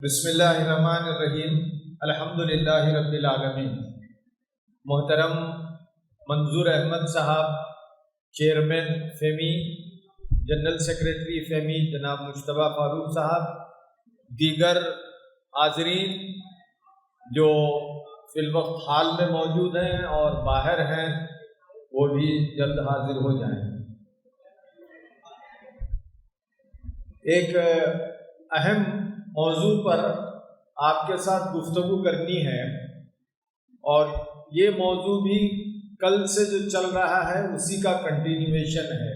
بسم اللہ الرحمن الرحیم، الحمدللہ رب العالمین۔ محترم منظور احمد صاحب، چیئرمین فیمی، جنرل سیکریٹری فیمی جناب مجتبیٰ فاروق صاحب، دیگر حاضرین جو فی الوقت حال میں موجود ہیں اور باہر ہیں وہ بھی جلد حاضر ہو جائیں۔ ایک اہم موضوع پر آپ کے ساتھ گفتگو کرنی ہے، اور یہ موضوع بھی کل سے جو چل رہا ہے اسی کا کنٹینیویشن ہے،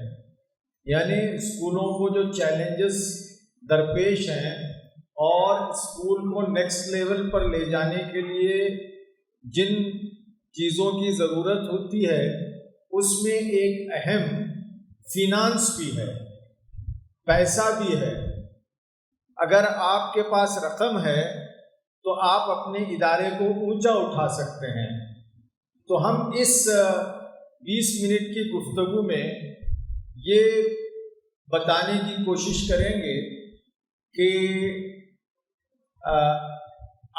یعنی اسکولوں کو جو چیلنجز درپیش ہیں اور اسکول کو نیکسٹ لیول پر لے جانے کے لیے جن چیزوں کی ضرورت ہوتی ہے اس میں ایک اہم فینانس بھی ہے، پیسہ بھی ہے۔ اگر آپ کے پاس رقم ہے تو آپ اپنے ادارے کو اونچا اٹھا سکتے ہیں۔ تو ہم اس 20 منٹ کی گفتگو میں یہ بتانے کی کوشش کریں گے کہ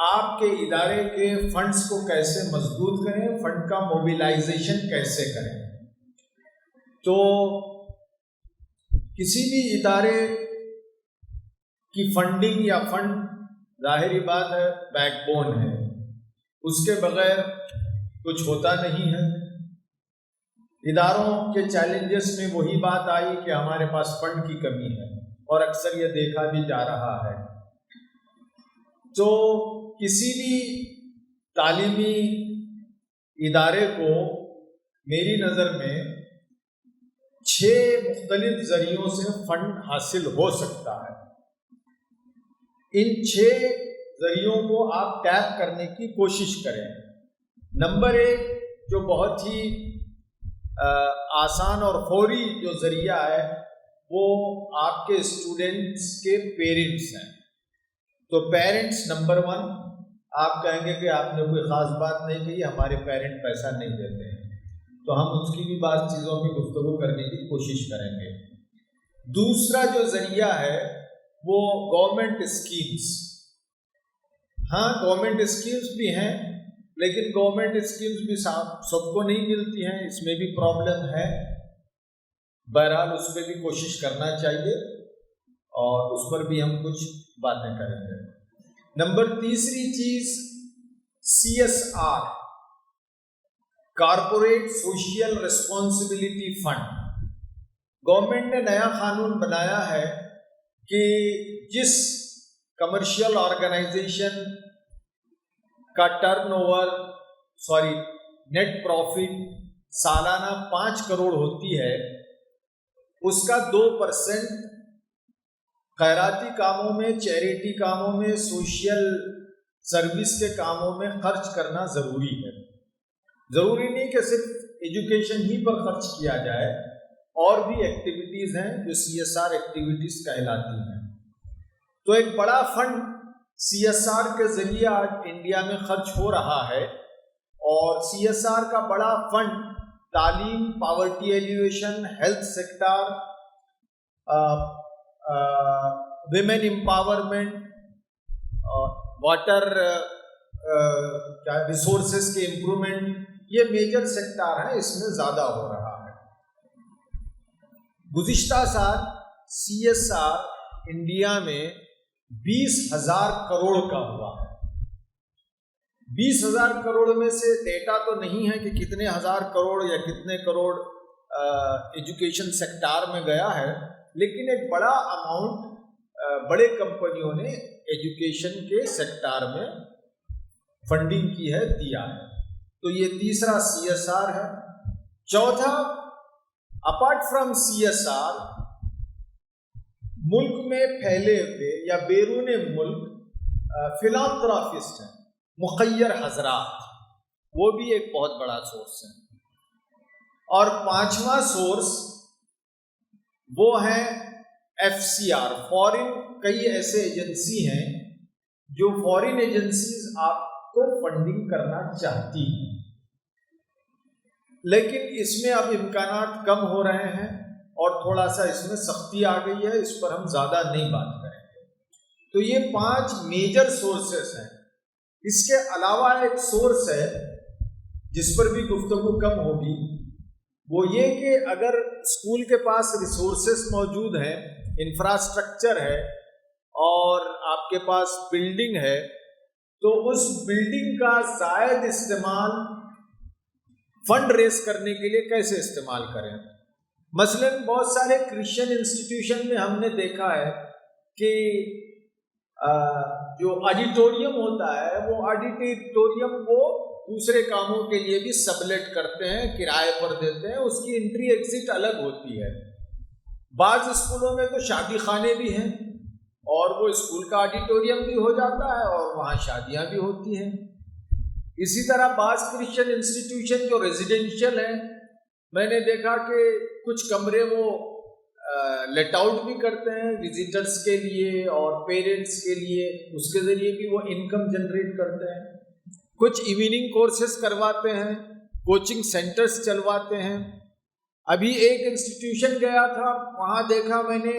آپ کے ادارے کے فنڈز کو کیسے مضبوط کریں، فنڈ کا موبیلائزیشن کیسے کریں۔ تو کسی بھی ادارے کی فنڈنگ یا فنڈ ظاہری بات ہے بیک بون ہے، اس کے بغیر کچھ ہوتا نہیں ہے۔ اداروں کے چیلنجز میں وہی بات آئی کہ ہمارے پاس فنڈ کی کمی ہے، اور اکثر یہ دیکھا بھی جا رہا ہے۔ تو کسی بھی تعلیمی ادارے کو میری نظر میں 6 مختلف ذریعوں سے فنڈ حاصل ہو سکتا ہے۔ ان 6 ذریعوں کو آپ ٹیپ کرنے کی کوشش کریں۔ نمبر 1 جو بہت ہی آسان اور فوری جو ذریعہ ہے وہ آپ کے اسٹوڈنٹس کے پیرنٹس ہیں۔ تو پیرنٹس نمبر 1، آپ کہیں گے کہ آپ نے کوئی خاص بات نہیں کہی، ہمارے پیرنٹ پیسہ نہیں دیتے ہیں، تو ہم اس کی بھی بعض چیزوں کی گفتگو کرنے کی کوشش کریں گے۔ دوسرا جو ذریعہ ہے وہ گورنمنٹ اسکیمز۔ ہاں، گورنمنٹ اسکیمز بھی ہیں، لیکن گورنمنٹ اسکیمز بھی سب کو نہیں ملتی ہیں، اس میں بھی پرابلم ہے۔ بہرحال اس پہ بھی کوشش کرنا چاہیے، اور اس پر بھی ہم کچھ باتیں کریں گے۔ نمبر 3 چیز CSR، corporate social responsibility fund. Government نے نیا قانون بنایا ہے کہ جس کمرشل آرگنائزیشن کا نیٹ پروفٹ سالانہ 5 کروڑ ہوتی ہے، اس کا 2% خیراتی کاموں میں، چیریٹی کاموں میں، سوشل سروس کے کاموں میں خرچ کرنا ضروری ہے۔ ضروری نہیں کہ صرف ایجوکیشن ہی پر خرچ کیا جائے، اور بھی ایکٹیویٹیز ہیں جو CSR ایکٹیویٹیز کہلاتی ہیں۔ تو ایک بڑا فنڈ CSR کے ذریعے آج انڈیا میں خرچ ہو رہا ہے، اور CSR کا بڑا فنڈ تعلیم، poverty alleviation, health sector, women empowerment, water resources کے امپرومنٹ، یہ میجر سیکٹر ہیں، اس میں زیادہ ہو رہا ہے۔ گزشتہ سال CSR انڈیا میں 20,000 کروڑ کا ہوا ہے۔ 20,000 کروڑ میں سے ڈیٹا تو نہیں ہے کہ کتنے ہزار کروڑ یا کتنے کروڑ ایجوکیشن سیکٹر میں گیا ہے، لیکن ایک بڑا اماؤنٹ بڑے کمپنیوں نے ایجوکیشن کے سیکٹر میں فنڈنگ کی ہے، دیا ہے۔ تو یہ تیسرا CSR ہے۔ چوتھا، اپارٹ فرام CSR، ملک میں پھیلے ہوئے یا بیرون ملک فلانتھراپسٹ ہیں، مخیر حضرات، وہ بھی ایک بہت بڑا سورس ہے۔ اور 5واں سورس وہ ہیں FCR، فورن۔ کئی ایسے ایجنسی ہیں جو فورن ایجنسیز آپ کو فنڈنگ کرنا چاہتی ہیں، لیکن اس میں اب امکانات کم ہو رہے ہیں، اور تھوڑا سا اس میں سختی آ گئی ہے، اس پر ہم زیادہ نہیں بات کریں گے۔ تو یہ 5 میجر سورسز ہیں. اس کے علاوہ ایک سورس ہے جس پر بھی گفتگو کم ہوگی، وہ یہ کہ اگر اسکول کے پاس ریسورسز موجود ہیں، انفراسٹرکچر ہے اور آپ کے پاس بلڈنگ ہے، تو اس بلڈنگ کا زائد استعمال فنڈ ریز کرنے کے لیے کیسے استعمال کریں. مثلا بہت سارے کرسچن انسٹیٹیوشن میں ہم نے دیکھا ہے کہ جو آڈیٹوریم ہوتا ہے وہ آڈیٹوریم وہ دوسرے کاموں کے لیے بھی سبلیٹ کرتے ہیں، کرائے پر دیتے ہیں، اس کی انٹری ایگزٹ الگ ہوتی ہے. بعض اسکولوں میں تو شادی خانے بھی ہیں اور وہ اسکول کا آڈیٹوریم بھی ہو جاتا ہے اور وہاں شادیاں بھی ہوتی ہیں. اسی طرح بعض کرسچن انسٹیٹیوشن جو ریزیڈینشیل ہیں، میں نے دیکھا کہ کچھ کمرے وہ لیٹ آؤٹ بھی کرتے ہیں وزٹرز کے لیے اور پیرنٹس کے لیے، اس کے ذریعے بھی وہ انکم جنریٹ کرتے ہیں. کچھ ایوننگ کورسز کرواتے ہیں، کوچنگ سینٹرز چلواتے ہیں. ابھی ایک انسٹیٹیوشن گیا تھا، وہاں دیکھا میں نے،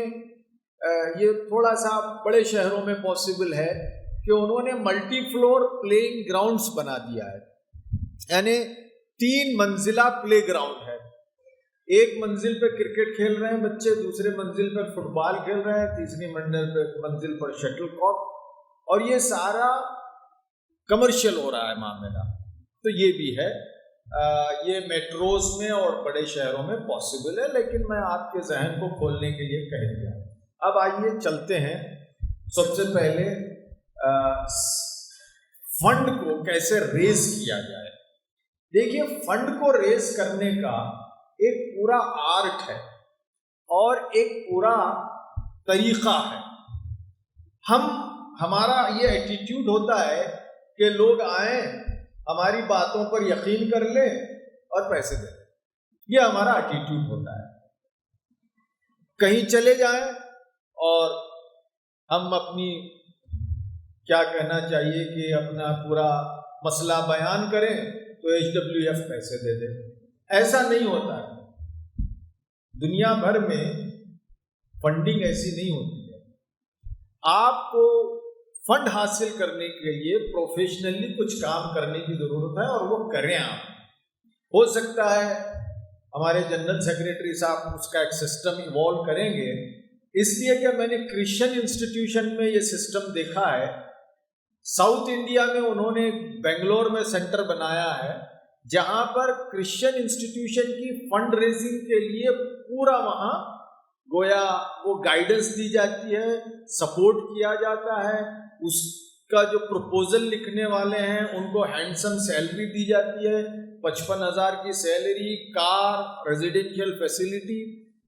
یہ تھوڑا سا بڑے شہروں میں پاسبل ہے کہ انہوں نے ملٹی فلور پلےئنگ گراؤنڈز بنا دیا ہے. یعنی 3 منزلہ پلے گراؤنڈ ہے. ایک منزل پہ کرکٹ کھیل رہے ہیں بچے، دوسرے منزل پر فٹ بال کھیل رہے ہیں، تیسری منزل پر شٹل کاک، اور یہ سارا کمرشل ہو رہا ہے معاملہ. تو یہ بھی ہے، یہ میٹروز میں اور بڑے شہروں میں پاسبل ہے، لیکن میں آپ کے ذہن کو کھولنے کے لیے کہہ دیا. اب آئیے چلتے ہیں. سب سے پہلے فنڈ کو کیسے ریز کیا جائے. دیکھیے، فنڈ کو ریز کرنے کا ایک پورا آرٹ ہے اور ایک پورا طریقہ ہے. ہمارا یہ ایٹیٹیوڈ ہوتا ہے کہ لوگ آئیں، ہماری باتوں پر یقین کر لیں اور پیسے دیں. یہ ہمارا ایٹیٹیوڈ ہوتا ہے. کہیں چلے جائیں اور ہم اپنی، کیا کہنا چاہیے کہ اپنا پورا مسئلہ بیان کریں تو HWF پیسے دے دیں. ایسا نہیں ہوتا ہے. دنیا بھر میں فنڈنگ ایسی نہیں ہوتی ہے. آپ کو فنڈ حاصل کرنے کے لیے پروفیشنلی کچھ کام کرنے کی ضرورت ہے اور وہ کریں. آپ ہو سکتا ہے ہمارے جنرل سیکریٹری صاحب اس کا ایک سسٹم ایوالو کریں گے، اس لیے کہ میں نے کرسچن انسٹیٹیوشن میں یہ سسٹم دیکھا ہے. ساؤتھ انڈیا میں انہوں نے بنگلور میں سینٹر بنایا ہے جہاں پر کرسچن انسٹیٹیوشن کی فنڈ ریزنگ کے لیے پورا وہاں گویا وہ گائیڈنس دی جاتی ہے، سپورٹ کیا جاتا ہے. اس کا جو پروپوزل لکھنے والے ہیں ان کو ہینڈسم سیلری دی جاتی ہے، 55,000 کی سیلری، کار، ریزیڈینشیل فیسلٹی،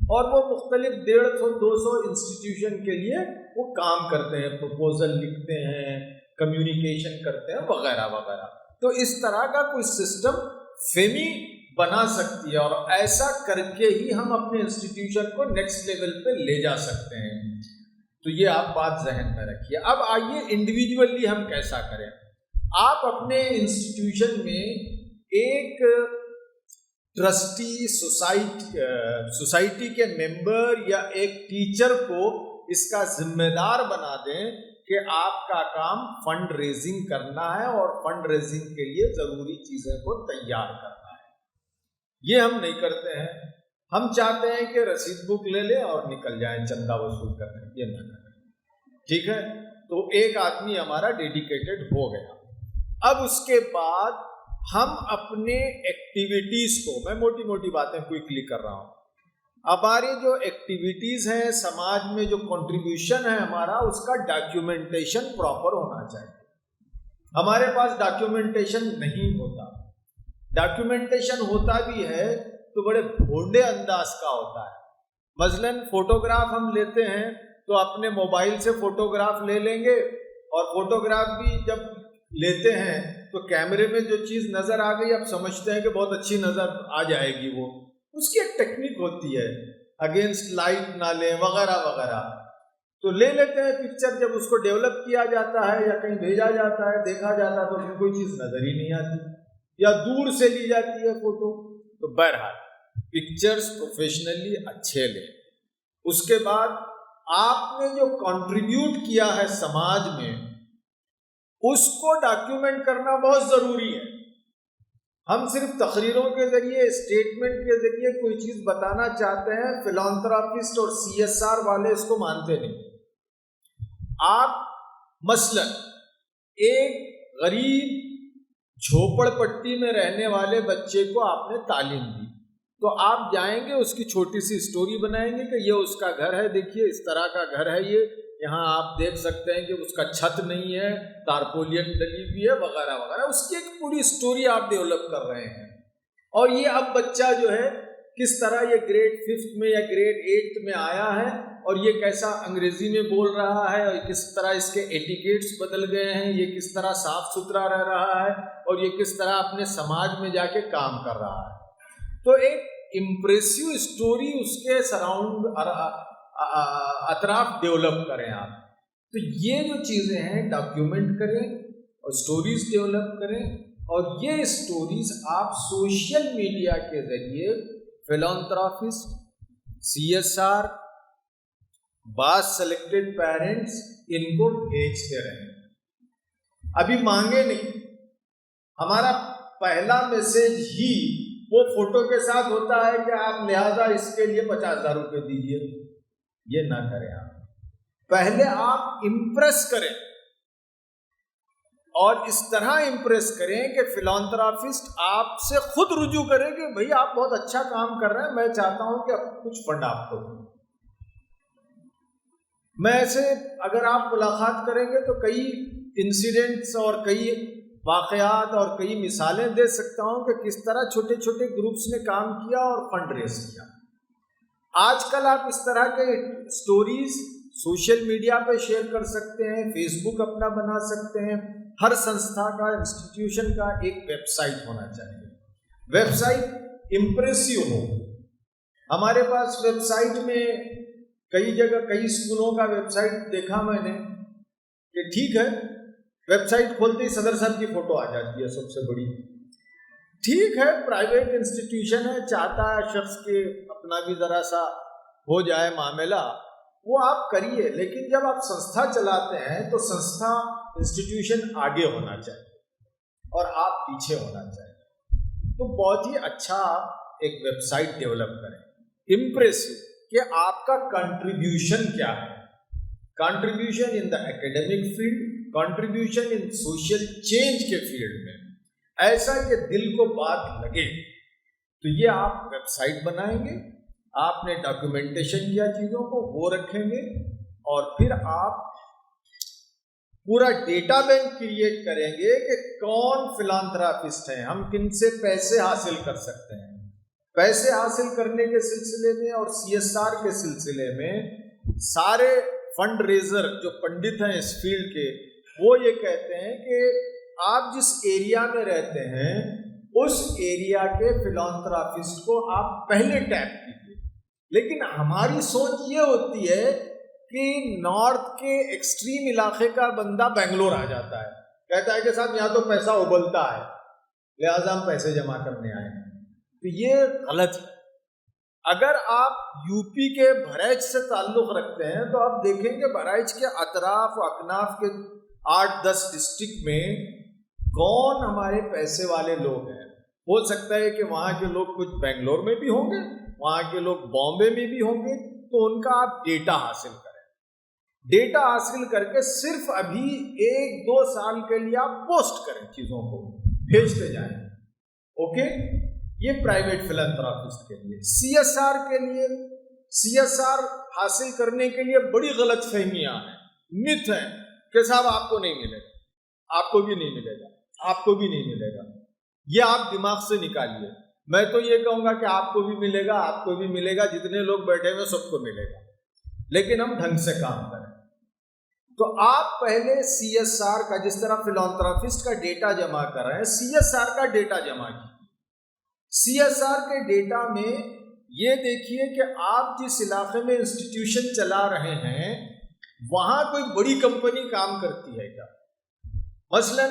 اور وہ مختلف 150-200 انسٹیٹیوشن کے لیے وہ کام کرتے ہیں، پروپوزل لکھتے ہیں، کمیونیکیشن کرتے ہیں، وغیرہ وغیرہ. تو اس طرح کا کوئی سسٹم فیمی بنا سکتی ہے اور ایسا کر کے ہی ہم اپنے انسٹیٹیوشن کو نیکسٹ لیول پہ لے جا سکتے ہیں. تو یہ آپ بات ذہن میں رکھیے. اب آئیے انڈیویجولی ہم کیسا کریں. آپ اپنے انسٹیٹیوشن میں ایک ٹرسٹی سوسائٹی کے ممبر یا ایک ٹیچر کو اس کا ذمہ دار بنا دیں کہ آپ کا کام فنڈ ریزنگ کرنا ہے اور فنڈ ریزنگ کے لیے ضروری چیزیں کو تیار کرنا ہے. یہ ہم نہیں کرتے ہیں. ہم چاہتے ہیں کہ رسید بک لے لیں اور نکل جائیں چندہ وصول کرنے. یہ نہ کریں. ٹھیک ہے، تو ایک آدمی ہمارا ڈیڈیکیٹڈ ہو گیا. اب اس کے بعد ہم اپنے ایکٹیویٹیز کو، میں موٹی موٹی باتیں کوئکلی کر رہا ہوں، ہماری جو ایکٹیویٹیز ہیں سماج میں، جو کنٹریبیوشن ہے ہمارا، اس کا ڈاکیومنٹیشن پراپر ہونا چاہیے. ہمارے پاس ڈاکیومنٹیشن نہیں ہوتا. ڈاکیومنٹیشن ہوتا بھی ہے تو بڑے بھونڈے انداز کا ہوتا ہے. مثلاً فوٹوگراف ہم لیتے ہیں تو اپنے موبائل سے فوٹوگراف لے لیں گے، اور فوٹوگراف بھی جب لیتے ہیں تو کیمرے میں جو چیز نظر آ گئی اب سمجھتے ہیں کہ بہت اچھی نظر آ جائے گی. وہ اس کی ایک ٹیکنیک ہوتی ہے، اگینسٹ لائٹ نہ لیں وغیرہ وغیرہ. تو لے لیتے ہیں پکچر، جب اس کو ڈیولپ کیا جاتا ہے یا کہیں بھیجا جاتا ہے، دیکھا جاتا ہے تو اس میں کوئی چیز نظر ہی نہیں آتی، یا دور سے لی جاتی ہے فوٹو. تو بہرحال پکچرز پروفیشنلی اچھے لیں. اس کے بعد آپ نے جو کنٹریبیوٹ کیا ہے سماج میں اس کو ڈاکیومنٹ کرنا بہت ضروری ہے. ہم صرف تقریروں کے ذریعے اسٹیٹمنٹ کے ذریعے کوئی چیز بتانا چاہتے ہیں. فلانتھراپسٹ اور CSR والے اس کو مانتے نہیں. آپ مثلا ایک غریب جھوپڑ پٹی میں رہنے والے بچے کو آپ نے تعلیم دی تو آپ جائیں گے اس کی چھوٹی سی اسٹوری بنائیں گے کہ یہ اس کا گھر ہے, دیکھیے اس طرح کا گھر ہے, یہ یہاں آپ دیکھ سکتے ہیں کہ اس کا چھت نہیں ہے, تارپولین ڈلی ہوئی ہے وغیرہ وغیرہ. اس کی ایک پوری اسٹوری آپ ڈیولپ کر رہے ہیں. اور یہ اب بچہ جو ہے کس طرح یہ گریڈ 5 میں یا گریڈ 8 میں آیا ہے اور یہ کیسا انگریزی میں بول رہا ہے اور کس طرح اس کے ایٹیکیٹس بدل گئے ہیں, یہ کس طرح صاف ستھرا رہ رہا ہے اور یہ کس طرح اپنے سماج میں جا کے کام کر رہا ہے. تو ایک امپریسو اسٹوری اس کے سراؤنڈ اطراف ڈیولپ کریں آپ. تو یہ جو چیزیں ہیں ڈاکیومنٹ کریں اور اسٹوریز ڈیولپ کریں, اور یہ اسٹوریز آپ سوشل میڈیا کے ذریعے فلانتھراپسٹ, CSR, بعض سلیکٹڈ پیرنٹس ان کو بھیجتے رہیں. ابھی مانگے نہیں, ہمارا پہلا میسج ہی وہ فوٹو کے ساتھ ہوتا ہے کہ آپ لہذا اس کے لیے 50,000 روپے دیجیے. یہ نہ کریں آپ. پہلے آپ امپریس کریں اور اس طرح امپریس کریں کہ فلانتھراپسٹ آپ سے خود رجوع کرے کہ بھئی آپ بہت اچھا کام کر رہے ہیں, میں چاہتا ہوں کہ کچھ فنڈ آپ کو دوں. میں ایسے اگر آپ ملاقات کریں گے تو کئی انسیڈنٹس اور کئی واقعات اور کئی مثالیں دے سکتا ہوں کہ کس طرح چھوٹے چھوٹے گروپس نے کام کیا اور فنڈ ریز کیا. آج کل آپ اس طرح کے سٹوریز سوشل میڈیا پہ شیئر کر سکتے ہیں, فیس بک اپنا بنا سکتے ہیں. ہر سنستھا کا, انسٹیٹیوشن کا ایک ویب سائٹ ہونا چاہیے. ویب سائٹ امپریسو ہو. ہمارے پاس ویب سائٹ میں کئی جگہ کئی اسکولوں کا ویب سائٹ دیکھا میں نے کہ ٹھیک ہے ویب سائٹ کھولتے ہی صدر صاحب کی فوٹو آ جاتی ہے سب سے بڑی. ٹھیک ہے پرائیویٹ انسٹیٹیوشن ہے, چاہتا ہے شخص کے اپنا بھی ذرا سا ہو جائے معاملہ, وہ آپ کریے. لیکن جب آپ سنستھا چلاتے ہیں تو سنستھا انسٹیٹیوشن آگے ہونا چاہیے اور آپ پیچھے ہونا چاہیے. تو بہت ہی اچھا ایک ویب سائٹ ڈیولپ کریں امپریسو کہ آپ کا کنٹریبیوشن کیا ہے. Contribution in the academic field, contribution in social change کے فیلڈ میں, ایسا کہ دل کو بات لگے. تو یہ آپ ویب سائٹ بنائیں گے, آپ نے ڈاکیومنٹیشن کیا چیزوں کو وہ رکھیں گے, اور پھر آپ پورا ڈیٹا بینک کریٹ کریں گے کہ کون فلانتھراپسٹ ہیں, ہم کن سے پیسے حاصل کر سکتے ہیں. پیسے حاصل کرنے کے سلسلے میں اور CSR کے سلسلے میں سارے فنڈ ریزر جو پنڈت ہیں اس فیلڈ کے, وہ یہ کہتے ہیں کہ آپ جس ایریا میں رہتے ہیں اس ایریا کے فلانتھراپسٹ کو آپ پہلے ٹیپ کیجیے. لیکن ہماری سوچ یہ ہوتی ہے کہ نارتھ کے ایکسٹریم علاقے کا بندہ بنگلور آ جاتا ہے, کہتا ہے کہ صاحب یہاں تو پیسہ ابلتا ہے لہذا ہم پیسے جمع کرنے آئے ہیں. تو یہ غلط ہے. اگر آپ UP کے بہرائچ سے تعلق رکھتے ہیں تو آپ دیکھیں کہ بہرائچ کے اطراف و اکناف کے 8-10 ڈسٹرکٹ میں کون ہمارے پیسے والے لوگ ہیں. ہو سکتا ہے کہ وہاں کے لوگ کچھ بنگلور میں بھی ہوں گے, وہاں کے لوگ بامبے میں بھی ہوں گے. تو ان کا آپ ڈیٹا حاصل کریں. ڈیٹا حاصل کر کے صرف ابھی 1-2 سال کے لیے آپ پوسٹ کریں, چیزوں کو بھیجتے جائیں. اوکے, یہ پرائیویٹ فلانتھراپسٹ کے لیے. CSR کے لیے, CSR حاصل کرنے کے لیے بڑی غلط فہمیاں ہیں, مت ہیں کہ صاحب آپ کو نہیں ملے گا, آپ کو بھی نہیں ملے گا, آپ کو بھی نہیں ملے گا. یہ آپ دماغ سے نکالیے. میں تو یہ کہوں گا کہ آپ کو بھی ملے گا, آپ کو بھی ملے گا, جتنے لوگ بیٹھے ہوئے سب کو ملے گا, لیکن ہم ڈھنگ سے کام کریں. تو آپ پہلے CSR کا, جس طرح فلانتھراپسٹ کا ڈیٹا جمع کر رہے ہیں, CSR کا ڈیٹا جمع کیجیے. CSR کے ڈیٹا میں یہ دیکھیے کہ آپ جس علاقے میں انسٹیٹیوشن چلا رہے ہیں وہاں کوئی بڑی کمپنی کام کرتی ہے کیا. مثلا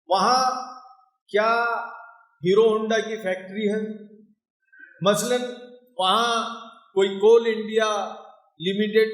وہاں کیا ہیرو ہونڈا کی فیکٹری ہے, مثلا وہاں کوئی کول India limited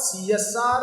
CSR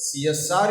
CSR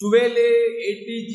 12A, ATG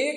1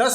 10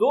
2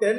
10,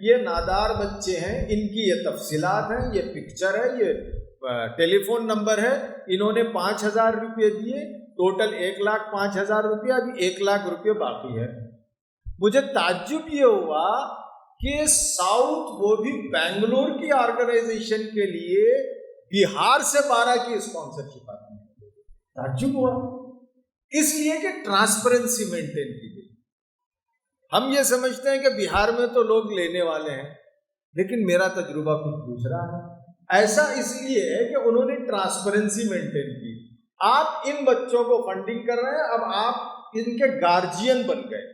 یہ نادار بچے ہیں، ان کی یہ تفصیلات ہیں، یہ پکچر ہے، یہ ٹیلی فون نمبر ہے، انہوں نے 5,000 روپے دیے، ٹوٹل 1,05,000 روپیہ، ابھی 1,00,000 روپے باقی ہے۔ مجھے تعجب یہ ہوا کہ ساؤتھ، وہ بھی بنگلور کی آرگنائزیشن کے لیے بہار سے 12 کی اسپانسرشپ آتی ہے۔ تعجب ہوا، اس لیے کہ ٹرانسپیرنسی مینٹین کی گئی۔ ہم یہ سمجھتے ہیں کہ بہار میں تو لوگ لینے والے ہیں، لیکن میرا تجربہ کچھ دوسرا ہے۔ ایسا اس لیے ہے کہ انہوں نے ٹرانسپیرنسی مینٹین کی۔ آپ ان بچوں کو فنڈنگ کر رہے ہیں، اب آپ ان کے گارجین بن گئے،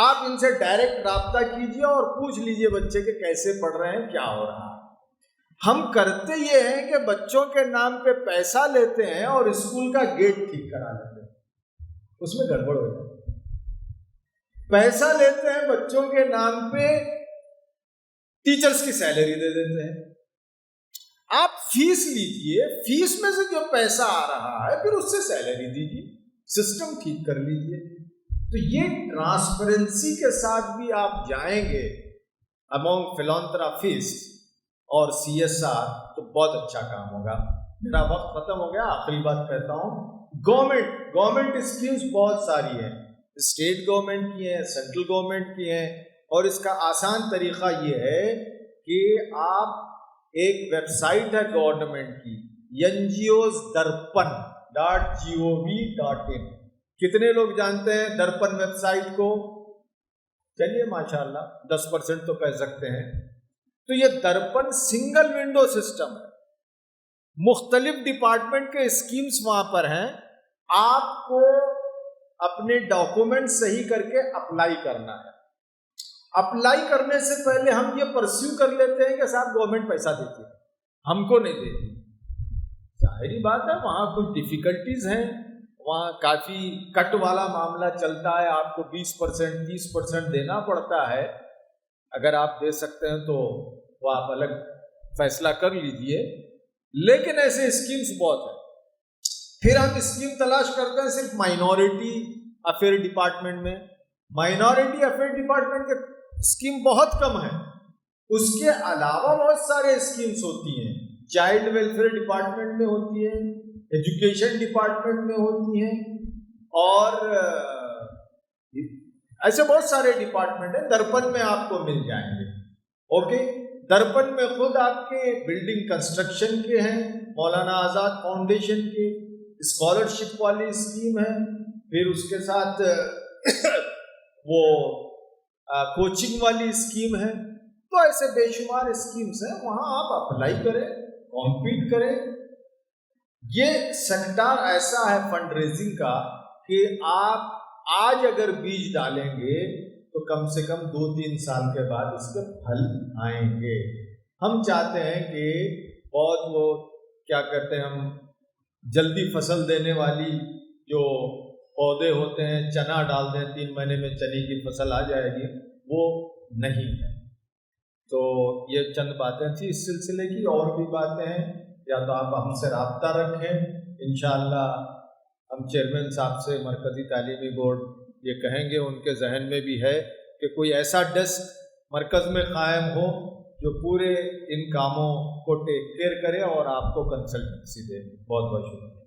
آپ ان سے ڈائریکٹ رابطہ کیجئے اور پوچھ لیجئے بچے کہ کیسے پڑھ رہے ہیں، کیا ہو رہا ہے۔ ہم کرتے یہ ہیں کہ بچوں کے نام پہ پیسہ لیتے ہیں اور اسکول کا گیٹ ٹھیک کرا لیتے ہیں، اس میں گڑبڑ ہو جاتی ہے۔ پیسہ لیتے ہیں بچوں کے نام پہ، ٹیچرز کی سیلری دے دیتے ہیں۔ آپ فیس لیجئے، فیس میں سے جو پیسہ آ رہا ہے پھر اس سے سیلری دیجئے، سسٹم ٹھیک کر لیجئے۔ تو یہ ٹرانسپیرنسی کے ساتھ بھی آپ جائیں گے امونگ فلانتھراپسٹ اور CSR تو بہت اچھا کام ہوگا۔ میرا وقت ختم ہو گیا، آخری بات کہتا ہوں۔ گورنمنٹ اسکیمز بہت ساری ہیں، اسٹیٹ گورنمنٹ کی ہیں، سینٹرل گورنمنٹ کی ہیں، اور اس کا آسان طریقہ یہ ہے کہ آپ ایک ویب سائٹ ہے گورنمنٹ کی NGOsDarpan.gov.in، کتنے لوگ جانتے ہیں درپن ویب سائٹ کو؟ چلیے ماشاءاللہ 10% تو کہہ سکتے ہیں۔ تو یہ درپن سنگل ونڈو سسٹم ہے، مختلف ڈپارٹمنٹ کے اسکیمز وہاں پر ہیں۔ آپ کو اپنے ڈاکومنٹ صحیح کر کے اپلائی کرنا ہے۔ اپلائی کرنے سے پہلے ہم یہ پرسیو کر لیتے ہیں کہ صاحب گورنمنٹ پیسہ دیتی ہے، ہم کو نہیں دیتی۔ ظاہری بات ہے وہاں کچھ ڈیفیکلٹیز ہیں، وہاں کافی کٹ والا معاملہ چلتا ہے، آپ کو 20% 30% دینا پڑتا ہے۔ اگر آپ دے سکتے ہیں تو وہ آپ الگ فیصلہ کر لیجئے، لیکن ایسے اسکیمز بہت ہیں۔ پھر ہم اسکیم تلاش کرتے ہیں صرف مائنورٹی افیئر ڈپارٹمنٹ میں۔ مائنورٹی افیئر ڈپارٹمنٹ کے اسکیم بہت کم ہے، اس کے علاوہ بہت سارے اسکیمز ہوتی ہیں، چائلڈ ویلفیئر ڈپارٹمنٹ میں ہوتی ہیں، ایجوکیشن ڈپارٹمنٹ میں ہوتی ہیں، اور ایسے بہت سارے ڈپارٹمنٹ ہیں، درپن میں آپ کو مل جائیں گے۔ اوکے، درپن میں خود آپ کے بلڈنگ کنسٹرکشن کے ہیں، مولانا آزاد فاؤنڈیشن کے اسکالرشپ والی اسکیم ہے، پھر اس کے ساتھ وہ کوچنگ والی اسکیم ہے۔ تو ایسے بے شمار اسکیمز ہیں، وہاں آپ اپلائی کریں، کمپیٹ کریں۔ یہ سیکٹر ایسا ہے فنڈ ریزنگ کا کہ آپ آج اگر بیج ڈالیں گے تو کم سے کم 2-3 سال کے بعد اس کے پھل آئیں گے۔ ہم چاہتے ہیں کہ بہت وہ کیا کہتے ہیں، ہم جلدی فصل دینے والی جو پودے ہوتے ہیں، چنا ڈال دیں 3 مہینے میں چنے کی فصل آ جائے گی، وہ نہیں ہے۔ تو یہ چند باتیں تھیں اس سلسلے کی، اور بھی باتیں ہیں یا تو آپ ہم سے رابطہ رکھیں، انشاءاللہ ہم چیئرمین صاحب سے مرکزی تعلیمی بورڈ یہ کہیں گے، ان کے ذہن میں بھی ہے کہ کوئی ایسا ڈیسک مرکز میں قائم ہو جو پورے ان کاموں کو ٹیک کیئر کرے اور آپ کو کنسلٹنسی دے۔ بہت بہت شکریہ۔